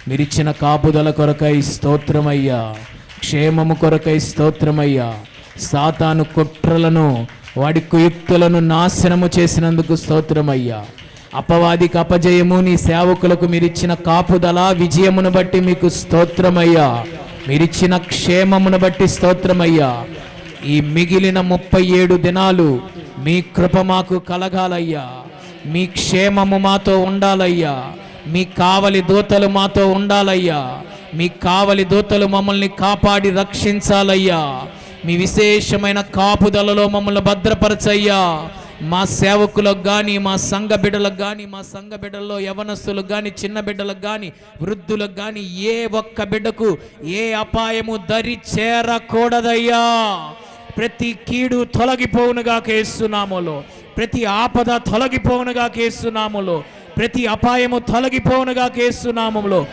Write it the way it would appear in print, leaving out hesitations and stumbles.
మీరిచ్చిన కాపుదల కొరకై స్తోత్రమయ్యా. క్షేమము కొరకై స్తోత్రమయ్యా. సాతాను కుట్రలను, వాడి కుయుక్తులను నాశనము చేసినందుకు స్తోత్రమయ్యా. అపవాదికి అపజయము, నీ సేవకులకు మీరిచ్చిన కాపుదల, విజయమును బట్టి మీకు స్తోత్రమయ్యా. మీరిచ్చిన క్షేమమును బట్టి స్తోత్రమయ్యా. ఈ మిగిలిన 37 దినాలు మీ కృప మాకు కలగాలయ్యా. మీ క్షేమము మాతో ఉండాలయ్యా. మీ కావలి దూతలు మాతో ఉండాలయ్యా. మీ కావలి దూతలు మమ్మల్ని కాపాడి రక్షించాలయ్యా. మీ విశేషమైన కాపుదలలో మమ్మల్ని భద్రపరచయ్యా. మా సేవకులకు కానీ, మా సంఘ బిడ్డలకు కానీ, మా సంఘ బిడ్డల్లో యవనస్తులకు కానీ, చిన్న బిడ్డలకు కానీ, వృద్ధులకు కానీ ఏ ఒక్క బిడ్డకు ఏ అపాయము దరి చేరకూడదయ్యా. ప్రతి కీడు తొలగిపోవునుగా యేసునామములో, ప్రతి ఆపద తొలగిపోవునుగా యేసునామములో, ప్రతి అపాయము తొలగిపోవునుగా యేసునామములో.